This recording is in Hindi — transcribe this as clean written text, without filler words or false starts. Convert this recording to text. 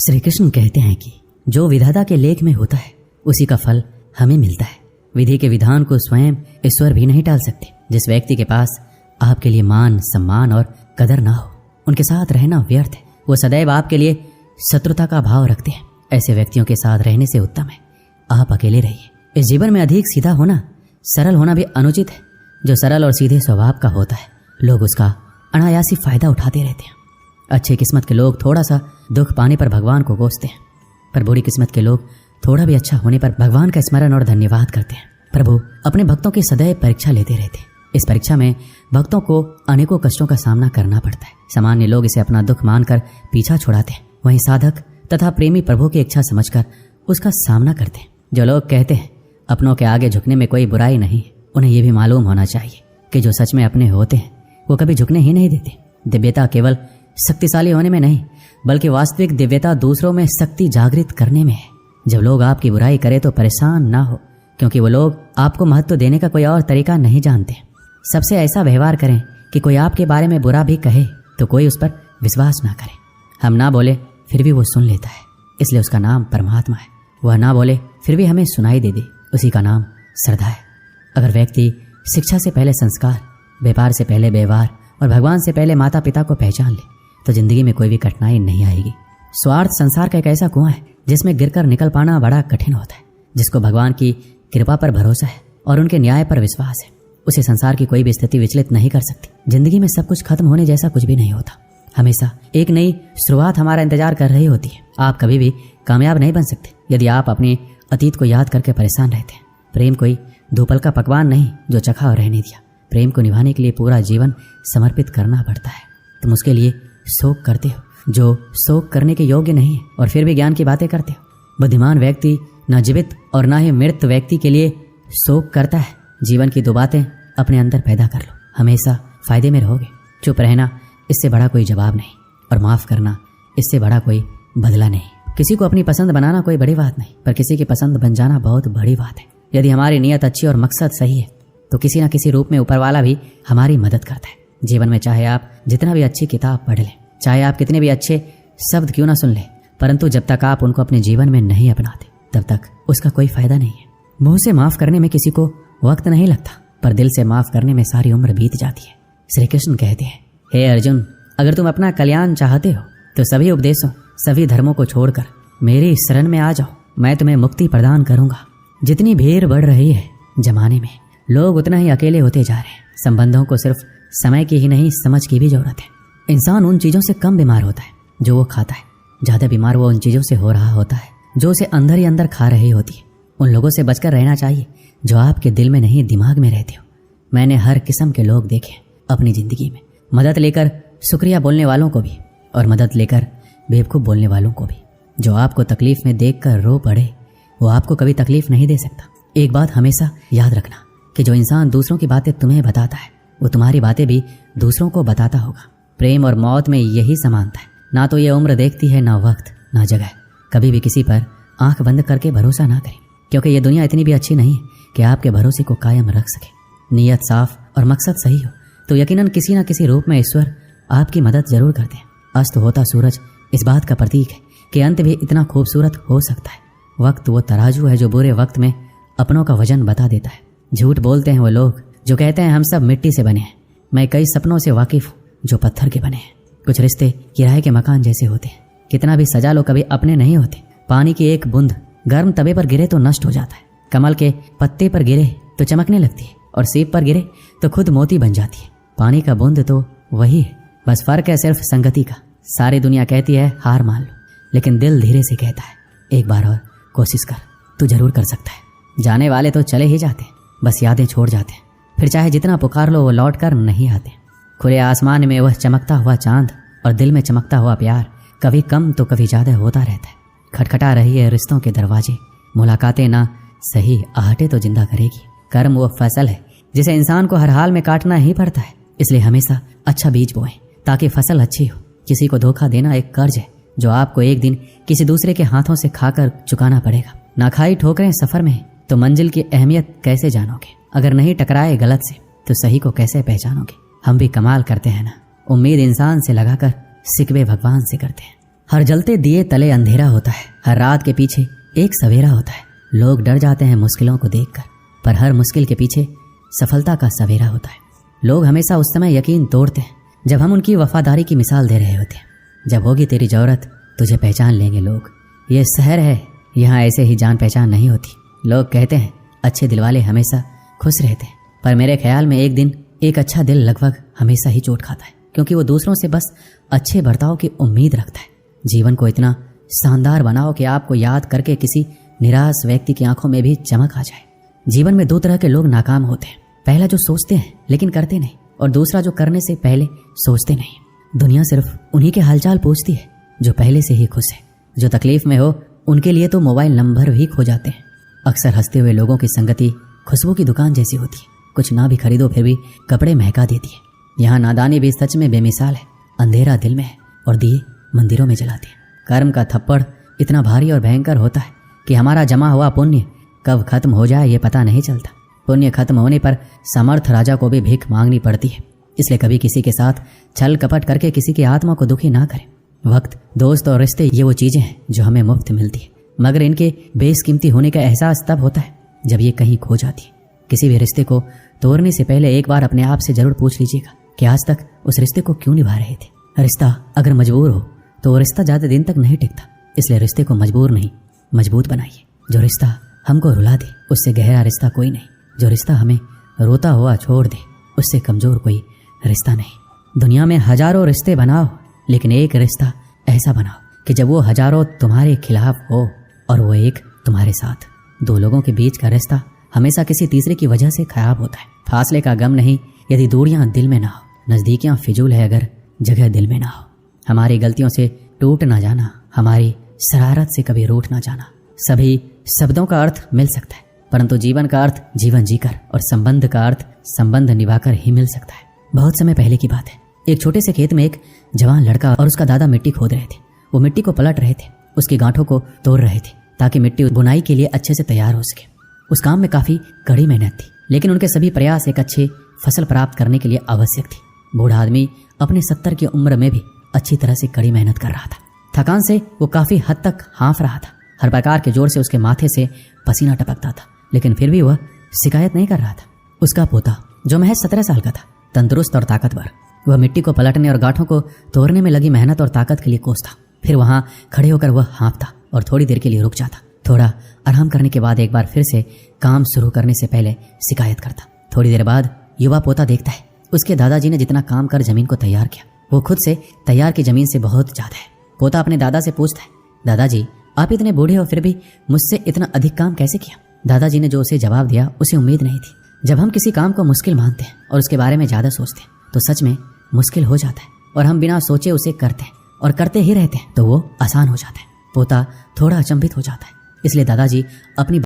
श्री कृष्ण कहते हैं कि जो विधाता के लेख में होता है उसी का फल हमें मिलता है। विधि के विधान को स्वयं ईश्वर भी नहीं टाल सकते। जिस व्यक्ति के पास आपके लिए मान, सम्मान और कदर ना हो, उनके साथ रहना व्यर्थ है। वो सदैव आपके लिए शत्रुता का भाव रखते हैं। ऐसे व्यक्तियों के साथ रहने से उत्तम है आप अकेले रहिए। इस जीवन में अधिक सीधा होना, सरल होना भी अनुचित है। जो सरल और सीधे स्वभाव का होता है, लोग उसका अनायासी फायदा उठाते रहते हैं। अच्छी किस्मत के लोग थोड़ा सा दुख पाने पर भगवान को कोसते हैं, पर बुरी किस्मत के लोग थोड़ा भी अच्छा होने पर भगवान का स्मरण और धन्यवाद करते हैं। प्रभु अपने भक्तों की सदैव परीक्षा लेते रहते हैं। इस परीक्षा में भक्तों को अनेकों कष्टों का सामना करना पड़ता है। सामान्य लोग इसे अपना दुख मानकर पीछा छुड़ाते हैं, वहीं साधक तथा प्रेमी प्रभु की इच्छा समझकर उसका सामना करते हैं। जो लोग कहते हैं अपनों के आगे झुकने में कोई बुराई नहीं, उन्हें यह भी मालूम होना चाहिए कि जो सच में अपने होते हैं वो कभी झुकने ही नहीं देते। दिव्यता केवल शक्तिशाली होने में नहीं, बल्कि वास्तविक दिव्यता दूसरों में शक्ति जागृत करने में है। जब लोग आपकी बुराई करें तो परेशान ना हो, क्योंकि वो लोग आपको महत्व देने का कोई और तरीका नहीं जानते। सबसे ऐसा व्यवहार करें कि कोई आपके बारे में बुरा भी कहे तो कोई उस पर विश्वास ना करे। हम ना बोले फिर भी वो सुन लेता है, इसलिए उसका नाम परमात्मा है। वह ना बोले फिर भी हमें सुनाई दे, उसी का नाम श्रद्धा है। अगर व्यक्ति शिक्षा से पहले संस्कार, व्यापार से पहले व्यवहार और भगवान से पहले माता पिता को पहचान ले तो जिंदगी में कोई भी कठिनाई नहीं आएगी। स्वार्थ संसार का एक ऐसा कुआं है जिसमें गिरकर निकल पाना बड़ा कठिन होता है। जिसको भगवान की कृपा पर भरोसा है और उनके न्याय पर विश्वास है, उसे संसार की कोई भी स्थिति विचलित नहीं कर सकती। जिंदगी में सब कुछ खत्म होने जैसा कुछ भी नहीं होता। हमेशा एक नई शुरुआत हमारा इंतजार कर रही होती है। आप कभी भी कामयाब नहीं बन सकते यदि आप अपने अतीत को याद करके परेशान रहते हैं। प्रेम कोई दो पल का पकवान नहीं जो चखा और रहने दिया। प्रेम को निभाने के लिए पूरा जीवन समर्पित करना पड़ता है। तुम उसके लिए शोक करते हो जो शोक करने के योग्य नहीं है, और फिर भी ज्ञान की बातें करते हो। बुद्धिमान व्यक्ति न जीवित और न ही मृत व्यक्ति के लिए शोक करता है। जीवन की दो बातें अपने अंदर पैदा कर लो, हमेशा फायदे में रहोगे। चुप रहना इससे बड़ा कोई जवाब नहीं, और माफ करना इससे बड़ा कोई बदला नहीं। किसी को अपनी पसंद बनाना कोई बड़ी बात नहीं, पर किसी की पसंद बन जाना बहुत बड़ी बात है। यदि हमारी नीयत अच्छी और मकसद सही है तो किसी न किसी रूप में ऊपर वाला भी हमारी मदद करता है। जीवन में चाहे आप जितना भी अच्छी किताब पढ़ लें, चाहे आप कितने भी अच्छे शब्द क्यों ना सुन लें, परंतु जब तक आप उनको अपने जीवन में नहीं अपनाते तब तक उसका कोई फायदा नहीं है। मुंह से माफ करने में किसी को वक्त नहीं लगता, पर दिल से माफ करने में सारी उम्र बीत जाती है। श्री कृष्ण कहते हैं, हे अर्जुन, अगर तुम अपना कल्याण चाहते हो तो सभी उपदेशों, सभी धर्मों को छोड़कर मेरी शरण में आ जाओ। मैं तुम्हें मुक्ति प्रदान करूंगा। जितनी भीड़ बढ़ रही है जमाने में, लोग उतना ही अकेले होते जा रहे हैं। संबंधों को सिर्फ समय की ही नहीं, समझ की भी जरूरत है। इंसान उन चीजों से कम बीमार होता है जो वो खाता है। ज्यादा बीमार वो उन चीजों से हो रहा होता है जो उसे अंदर ही अंदर खा रही होती है। उन लोगों से बचकर रहना चाहिए जो आपके दिल में नहीं, दिमाग में रहते हो। मैंने हर किस्म के लोग देखे अपनी जिंदगी में। मदद लेकर शुक्रिया बोलने वालों को भी, और मदद लेकर बेवकूफ़ बोलने वालों को भी। जो आपको तकलीफ में देखकर रो पड़े वो आपको कभी तकलीफ नहीं दे सकता। एक बात हमेशा याद रखना कि जो इंसान दूसरों की बातें तुम्हें बताता है वो तुम्हारी बातें भी दूसरों को बताता होगा। प्रेम और मौत में यही समानता है। ना तो ये उम्र देखती है, ना वक्त, ना जगह। कभी भी किसी पर आंख बंद करके भरोसा ना करें, क्योंकि ये दुनिया इतनी भी अच्छी नहीं है कि आपके भरोसे को कायम रख सके। नीयत साफ और मकसद सही हो तो यकीनन किसी न किसी रूप में ईश्वर आपकी मदद जरूर करते हैं। अस्त होता सूरज इस बात का प्रतीक है कि अंत भी इतना खूबसूरत हो सकता है। वक्त वो तराजू है जो बुरे वक्त में अपनों का वजन बता देता है। झूठ बोलते हैं वो लोग जो कहते हैं हम सब मिट्टी से बने हैं। मैं कई सपनों से वाकिफ हूँ जो पत्थर के बने हैं। कुछ रिश्ते किराए के मकान जैसे होते हैं, कितना भी सजा लो कभी अपने नहीं होते। पानी की एक बूंद गर्म तवे पर गिरे तो नष्ट हो जाता है, कमल के पत्ते पर गिरे तो चमकने लगती है, और सीप पर गिरे तो खुद मोती बन जाती है। पानी का बूंद तो वही है, बस फर्क है सिर्फ संगति का। सारी दुनिया कहती है हार मान लो, लेकिन दिल धीरे से कहता है एक बार और कोशिश कर, तू जरूर कर सकता है। जाने वाले तो चले ही जाते, बस यादें छोड़ जाते हैं। फिर चाहे जितना पुकार लो वो लौट कर नहीं आते। खुले आसमान में वह चमकता हुआ चांद और दिल में चमकता हुआ प्यार कभी कम तो कभी ज्यादा होता रहता है। खटखटा रही है रिश्तों के दरवाजे, मुलाकातें ना सही आहटे तो जिंदा करेगी। कर्म वो फसल है जिसे इंसान को हर हाल में काटना ही पड़ता है, इसलिए हमेशा अच्छा बीज बोएं ताकि फसल अच्छी हो। किसी को धोखा देना एक कर्ज है जो आपको एक दिन किसी दूसरे के हाथों से खाकर चुकाना पड़ेगा। ना खाई ठोकरें सफर में तो मंजिल की अहमियत कैसे जानोगे। अगर नहीं टकराए गलत से तो सही को कैसे पहचानोगे। हम भी कमाल करते हैं ना, उम्मीद इंसान से लगाकर सिकवे भगवान से करते हैं। हर जलते दिए तले अंधेरा होता है, हर रात के पीछे एक सवेरा होता है। लोग डर जाते हैं मुश्किलों को देखकर, पर हर मुश्किल के पीछे सफलता का सवेरा होता है। लोग हमेशा उस समय यकीन तोड़ते हैं जब हम उनकी वफादारी की मिसाल दे रहे होते हैं। जब होगी तेरी जरूरत तुझे पहचान लेंगे लोग। ये शहर है, यहाँ ऐसे ही जान पहचान नहीं होती। लोग कहते हैं अच्छे दिल वाले हमेशा खुश रहते हैं, पर मेरे ख्याल में एक दिन एक अच्छा दिल लगभग हमेशा ही चोट खाता है, क्योंकि वो दूसरों से बस अच्छे बर्ताव की उम्मीद रखता है। जीवन को इतना शानदार बनाओ कि आपको याद करके किसी निराश व्यक्ति की आंखों में भी चमक आ जाए। जीवन में दो तरह के लोग नाकाम होते हैं, पहला जो सोचते हैं लेकिन करते नहीं, और दूसरा जो करने से पहले सोचते नहीं। दुनिया सिर्फ उन्हीं के हालचाल पूछती है जो पहले से ही खुश है। जो तकलीफ में हो उनके लिए तो मोबाइल नंबर भी खो जाते हैं। अक्सर हंसते हुए लोगों की संगति खुशबू की दुकान जैसी होती है, कुछ ना भी खरीदो फिर भी कपड़े महका देती है। यहाँ नादानी भी सच में बेमिसाल है। अंधेरा दिल में है और दिए मंदिरों में जलाते हैं। कर्म का थप्पड़ इतना भारी और भयंकर होता है कि हमारा जमा हुआ पुण्य कब खत्म हो जाए ये पता नहीं चलता। पुण्य खत्म होने पर समर्थ राजा को भी भीख मांगनी पड़ती है। इसलिए कभी किसी के साथ छल कपट करके किसी की आत्मा को दुखी ना करें। वक्त, दोस्त और रिश्ते ये वो चीजें हैं जो हमें मुफ्त मिलती है, मगर इनके बेशकीमती होने का एहसास तब होता है जब ये कहीं खो जाती है। किसी भी रिश्ते को तोड़ने से पहले एक बार अपने आप से जरूर पूछ लीजिएगा कि आज तक उस रिश्ते को क्यों निभा रहे थे। रिश्ता अगर मजबूर हो तो वो रिश्ता ज्यादा दिन तक नहीं टिकता, इसलिए रिश्ते को मजबूर नहीं मजबूत बनाइए। जो रिश्ता हमको रुला दे उससे गहरा रिश्ता कोई नहीं। जो रिश्ता हमें रोता हुआ छोड़ दे उससे कमजोर कोई रिश्ता नहीं। दुनिया में हजारों रिश्ते बनाओ, लेकिन एक रिश्ता ऐसा बनाओ कि जब वो हजारों तुम्हारे खिलाफ हो और वो एक तुम्हारे साथ। दो लोगों के बीच का रिश्ता हमेशा किसी तीसरे की वजह से खराब होता है। फासले का गम नहीं यदि दूरियां दिल में ना हो। नजदीकियां फिजूल है अगर जगह दिल में ना हो। हमारी गलतियों से टूट ना जाना, हमारी शरारत से कभी रूठ ना जाना। सभी शब्दों का अर्थ मिल सकता है, परंतु जीवन का अर्थ जीवन जीकर और संबंध का अर्थ संबंध निभाकर ही मिल सकता है। बहुत समय पहले की बात है। एक छोटे से खेत में एक जवान लड़का और उसका दादा मिट्टी खोद रहे थे। वो मिट्टी को पलट रहे थे, उसकी गांठों को तोड़ रहे थे ताकि मिट्टी बुनाई के लिए अच्छे से तैयार हो सके। उस काम में काफी कड़ी मेहनत थी, लेकिन उनके सभी प्रयास एक अच्छी फसल प्राप्त करने के लिए आवश्यक थी। बूढ़ा आदमी अपने 70 की उम्र में भी अच्छी तरह से कड़ी मेहनत कर रहा था। थकान से वो काफी हद तक हाँफ रहा था। हर प्रकार के जोर से उसके माथे से पसीना टपकता था, लेकिन फिर भी वह शिकायत नहीं कर रहा था। उसका पोता जो महज 17 साल का था, तंदुरुस्त और ताकतवर, वह मिट्टी को पलटने और गांठों को तोड़ने में लगी मेहनत और ताकत के लिए कोस था। फिर वहां खड़े होकर वह हाँफता और थोड़ी देर के लिए रुक जाता। थोड़ा आराम करने के बाद एक बार फिर से काम शुरू करने से पहले शिकायत करता। थोड़ी देर बाद युवा पोता देखता है उसके दादाजी ने जितना काम कर जमीन को तैयार किया वो खुद से तैयार की जमीन से बहुत ज्यादा है। पोता अपने दादा से पूछता है, दादाजी आप इतने बूढ़े हो फिर भी मुझसे इतना अधिक काम कैसे किया? दादाजी ने जो उसे जवाब दिया उसे उम्मीद नहीं थी। जब हम किसी काम को मुश्किल मानते हैं और उसके बारे में ज्यादा सोचते हैं तो सच में मुश्किल हो जाता है, और हम बिना सोचे उसे करते हैं और करते ही रहते हैं तो वो आसान हो जाता है। पोता थोड़ा अचंभित हो जाता है, इसलिए दादाजी अपनी